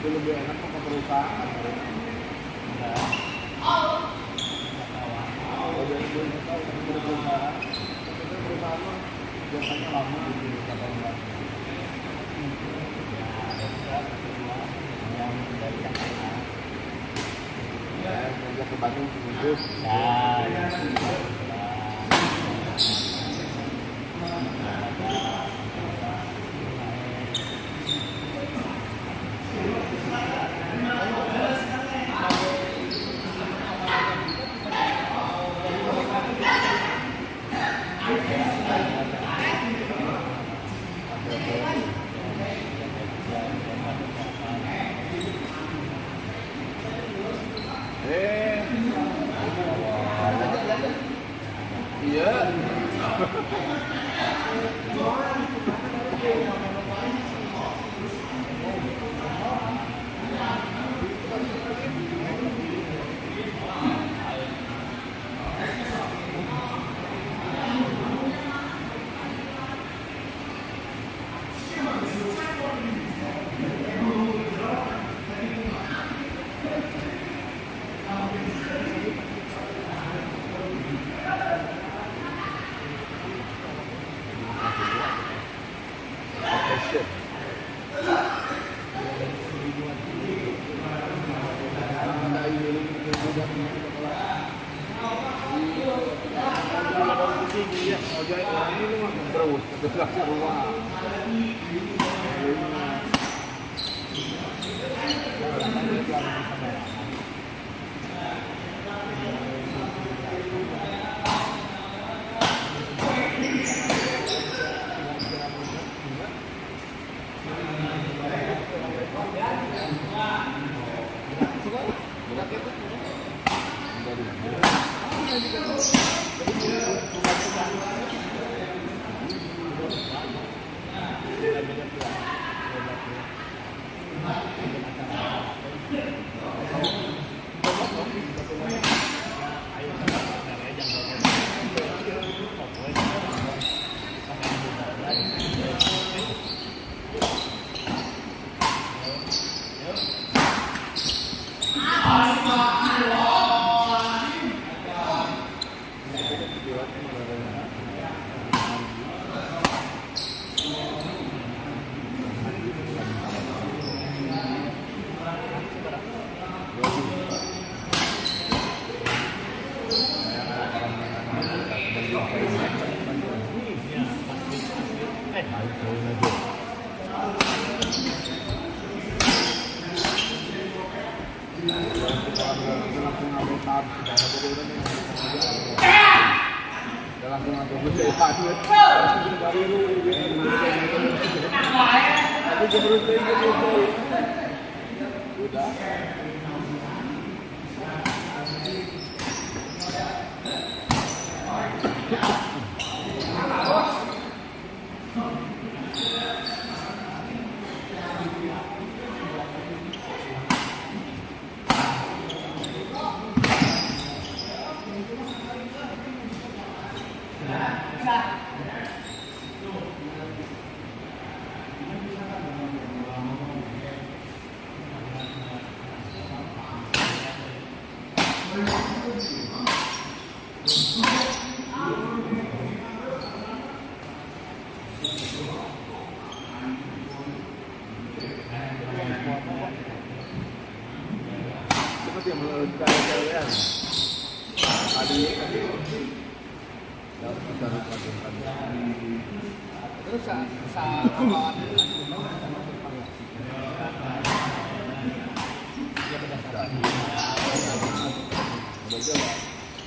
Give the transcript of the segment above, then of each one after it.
Lebih enak ke perusahaan. Biasanya lama di tahun yang dari Jakarta. Ya, ngajak ke Bandung terus.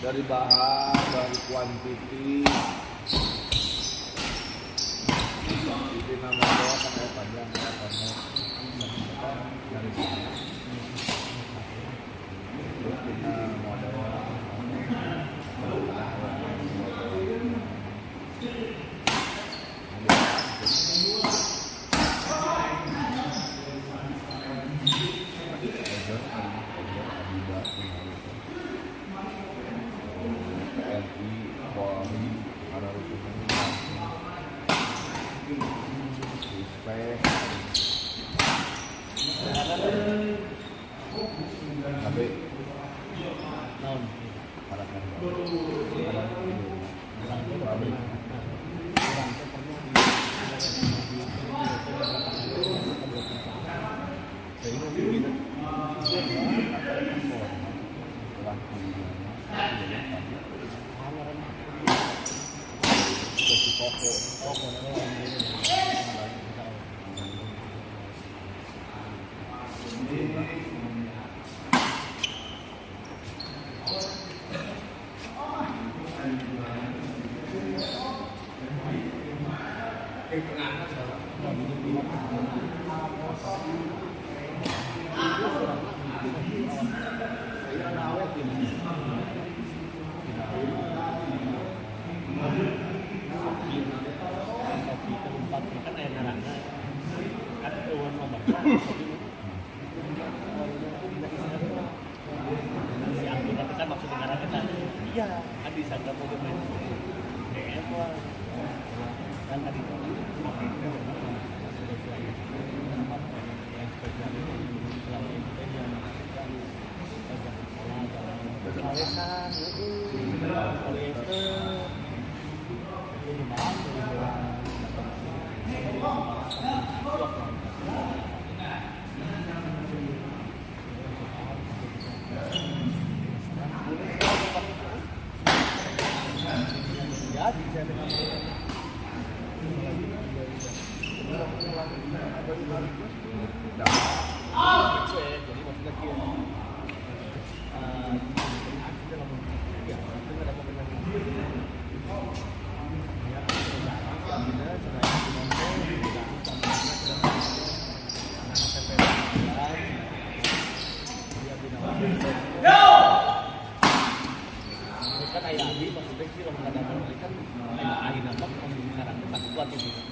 dari bahan, dari kuantiti nama doa kan ada panjang karena dari terus kita model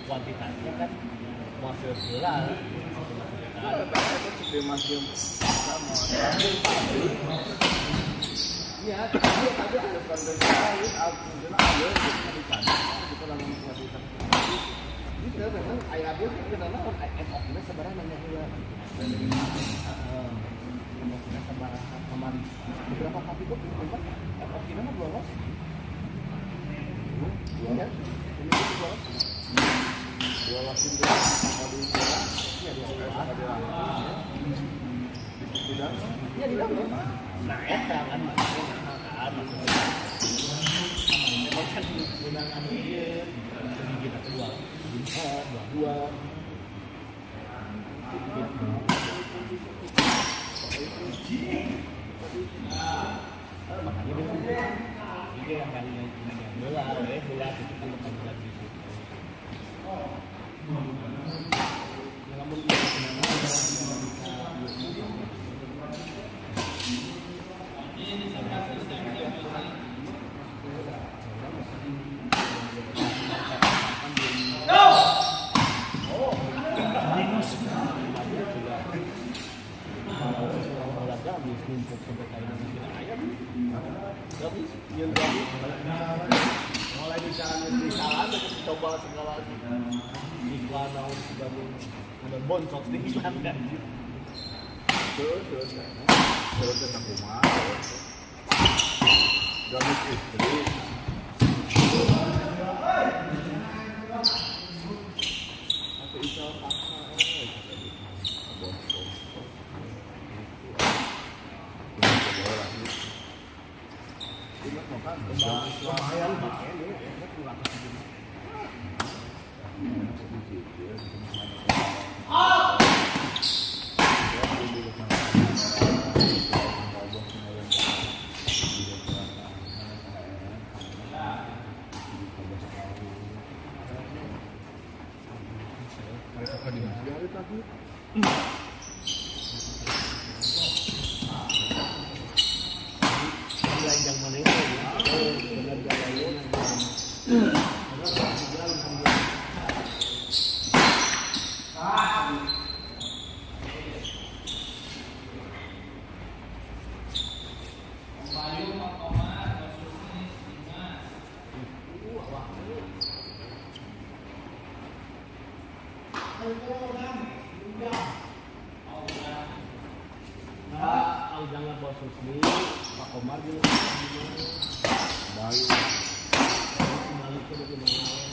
kuantitasnya kan masih jelas. Masih sama. Iya, tapi ada konten lain, alhamdulillah ada di sana. Kita lagi melakukan. Ini memang ayah abu kenapa FOP-nya sebenarnya nanya dia. FOP-nya sebenarnya kemarin beberapa kali itu tempat FOP-nya mah belum lolos. Dua. Ini dua. Dua lasin dua kali dua. Iya dua kali. Tidak? Iya tidak belum. Nah, kan maksudnya kan kan yang bola itu kan bukan lagi gitu. Namun numpuk sampai kayak gitu ayam habis yang habis mulai di salah coba segala iklan naon sebagainya ada boncok di iklan kan terus ke rumah gamis istri atau isal paksa lumayan yang mana itu benar jangan bos resmi Pak Komar juga bayu kembali ke bagaimana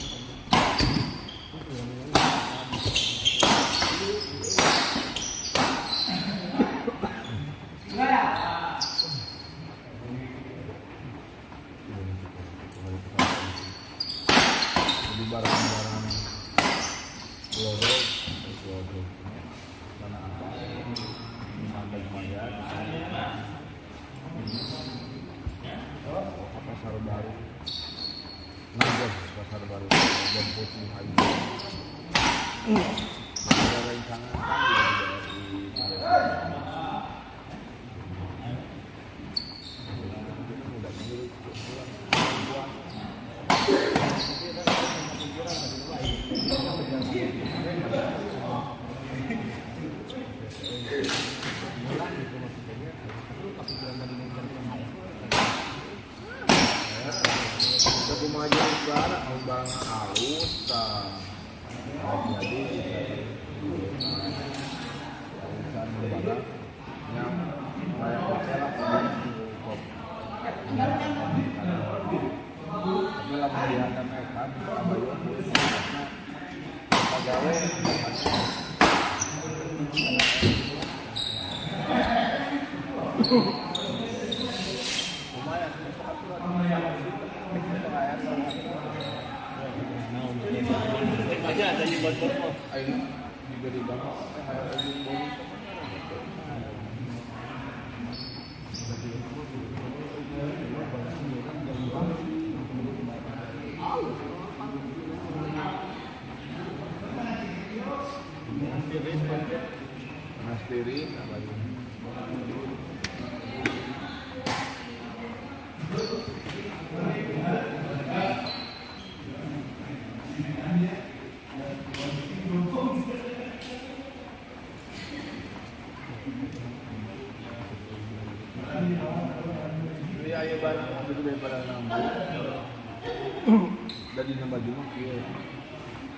jadi barang-barang lodok sana sampai Maya pasar baru Nagas pasar baru dan putih haji ada rencangan kan kemajuan negara bang halus jadi urusan lembaga yang kayak masalah cukup tapi lah melihatkan mereka apa yang pegawai aja ada di bawah ayo juga di bawah ada di bawah Nastirin apa itu ayah barang itu barang nambah dari nambah jumlah kia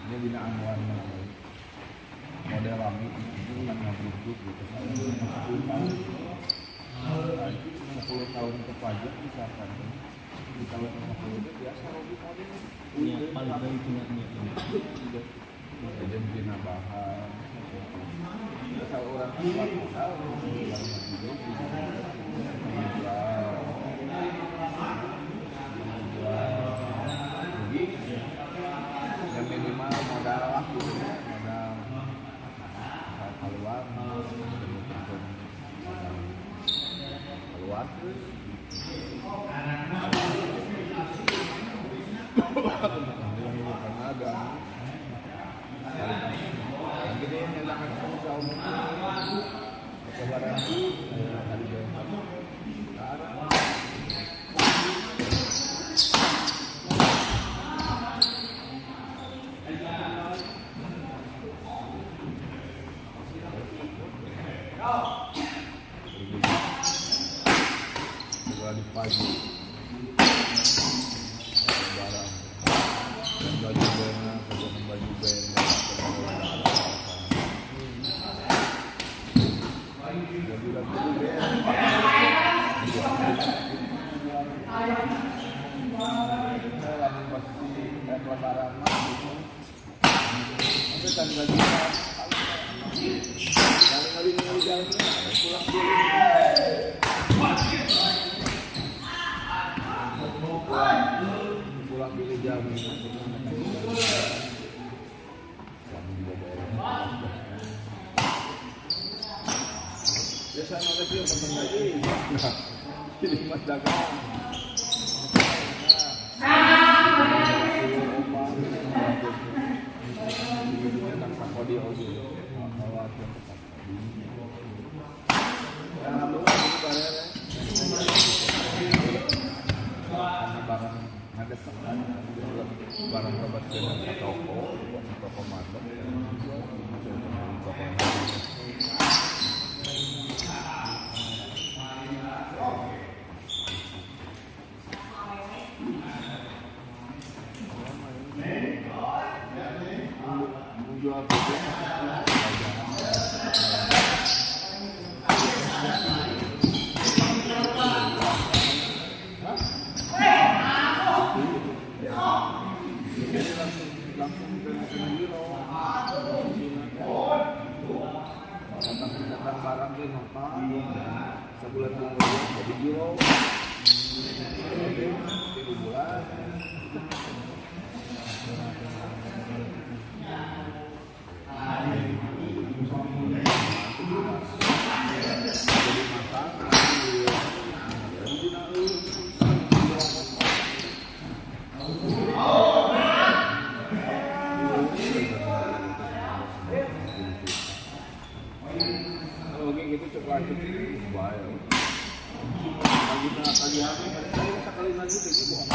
dia binaan warna model lami itu kan ngabuduk gitu 10 tahun ke pajak misalkan di tahun 50 itu biasa rugi tadi ya paling baik punya jadi mungkin bahan asal orang kuat modal yang minimal modal lah modal keluar keluar lagi jalan pulang dulu jam biasa ada sih yang penting lagi jadi mas dagang barang obat ke toko matok jual datang barang ke nota sebulan kemudian jadi giro 3 bulan gitu coba bahaya pagi hari sekali lagi ini bohong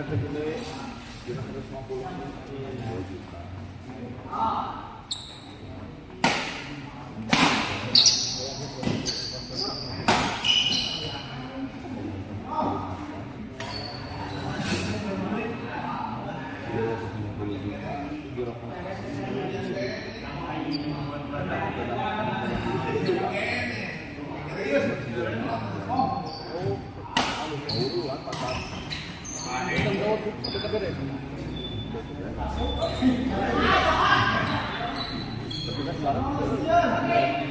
gede 150 juta.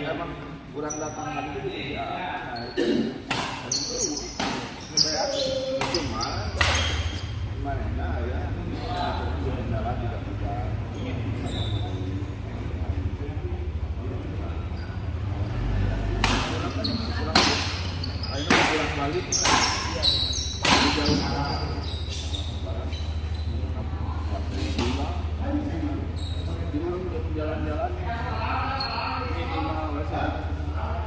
Memang kurang datang lagi ya. Cuma gimana ya? Kendala tidak bisa. Akhirnya pulang balik jauh. Jalan-jalan minimal kita setengah.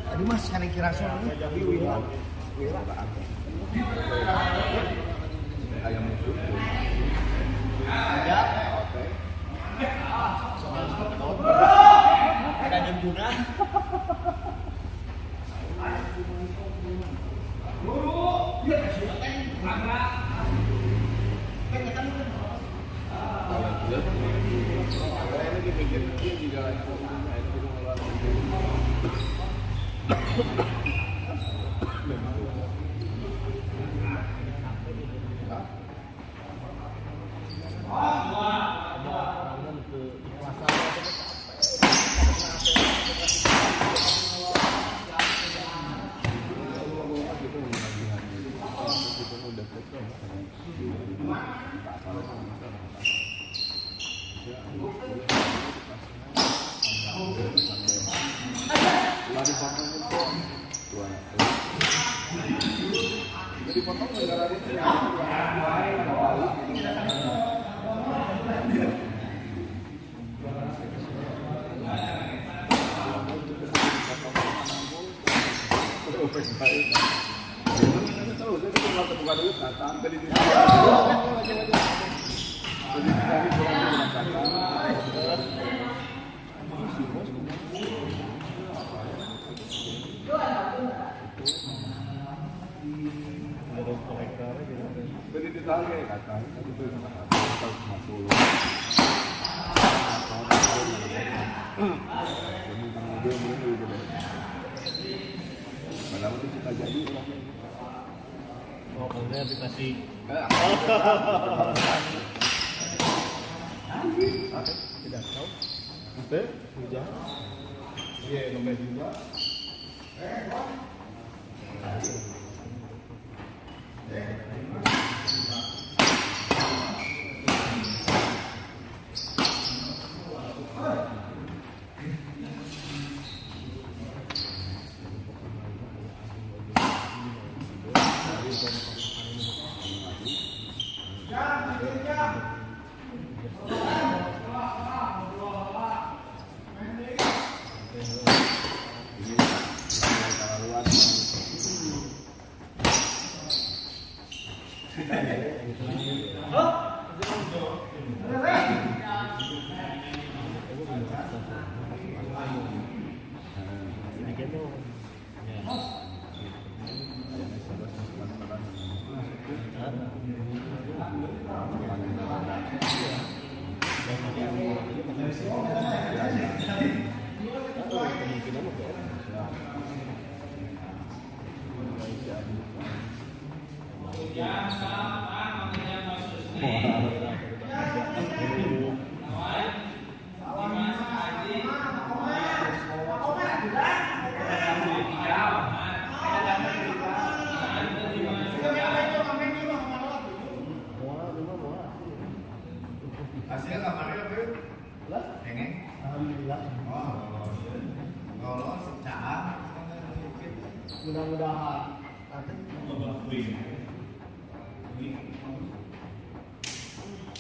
Tadi mas kan kira soalnya tapi wira ayam musuh ada oke ada jembuna lagi mikir dia di jalan Tahu saya kalau terbuka dulu kata tadi di Beri ditahan kayak kata itu masuk. Padahal itu suka jadi orangnya. Oh, kemudian dikasih tidak tahu. Betul? Hujan. Iya, nomor 2. Hasilnya kamarnya apa yuk? Pengen? alhamdulillah. Kalau secara Mudah-mudahan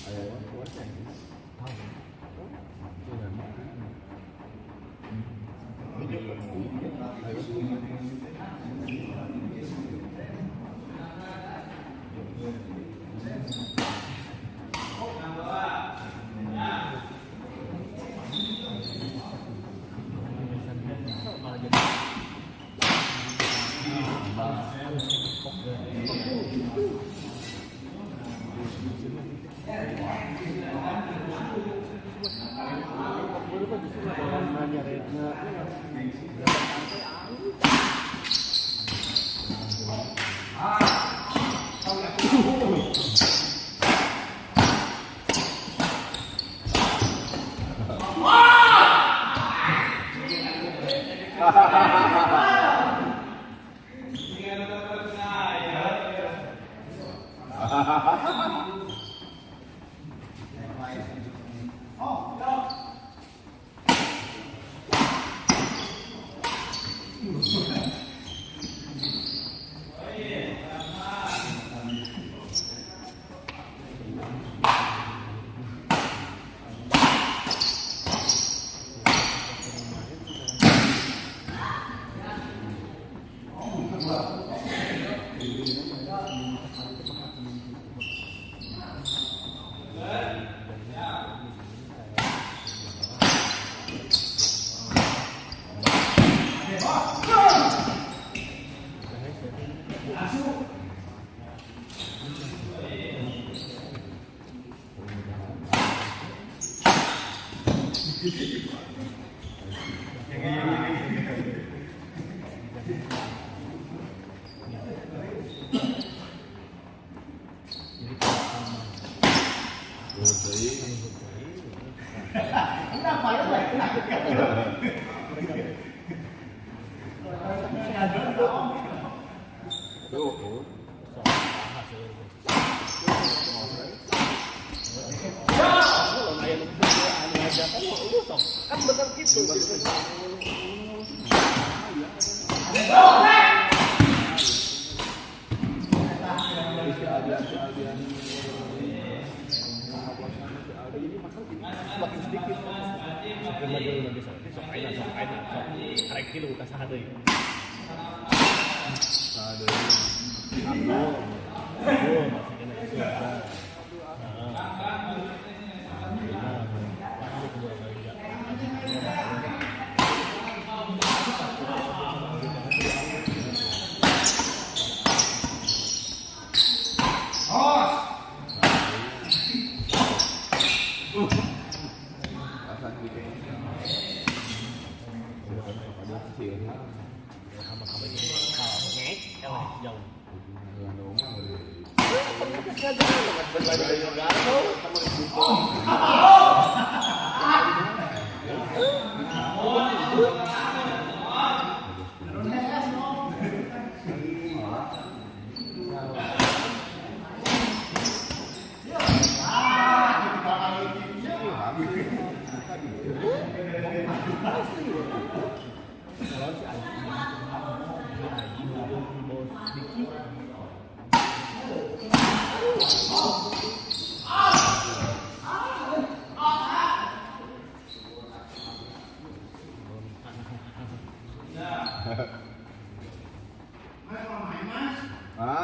Ayo, kuatnya. kan bener gitu. Semakin sedikit. Sok aina, arek kilu ka saha deui.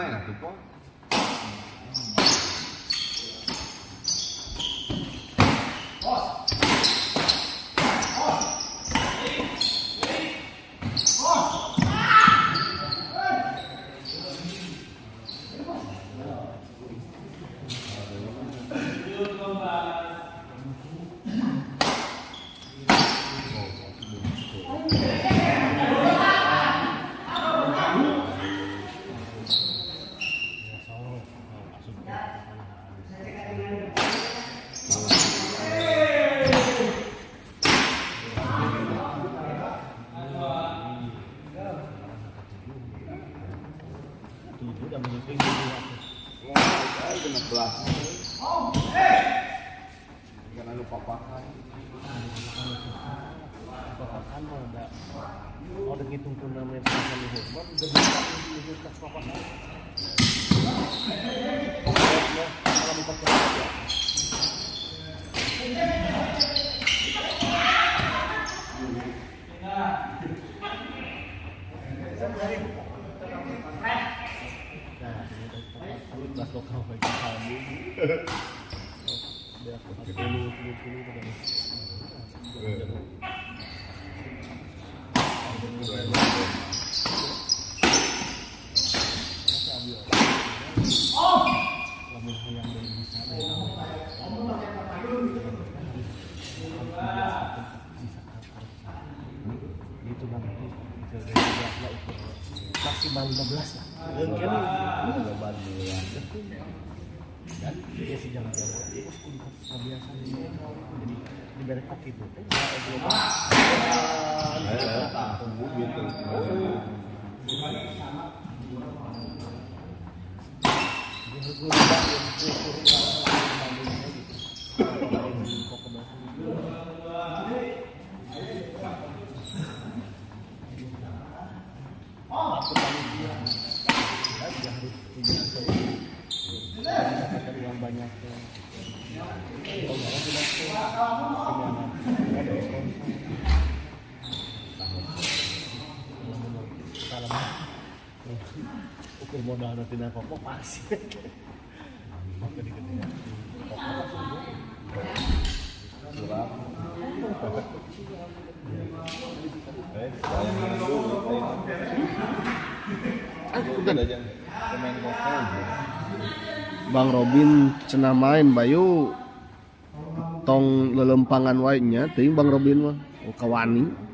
enak tuh kok. Udah menyuting dulu aku. Kena belas. Karena lupa pakai. Papakan mah udah. Oh, udah ngitung turnamen papakan itu. Buat udah bisa di tas papakan. Kalau buka kerja. Kelas lokal bagi kami. Biar aku dulu itu nanti maksimal 15 lah. Kan beban ya. Dan dia sejam jalan. Terus untuk kebiasaan ini jadi diberi kok itu. Tunggu gitu. Banyak ukur modal nanti nak pokok pasti maka diketik Bang Robin cenah main Bayu tong lelempangan wae nya teuing Bang Robin mah kawani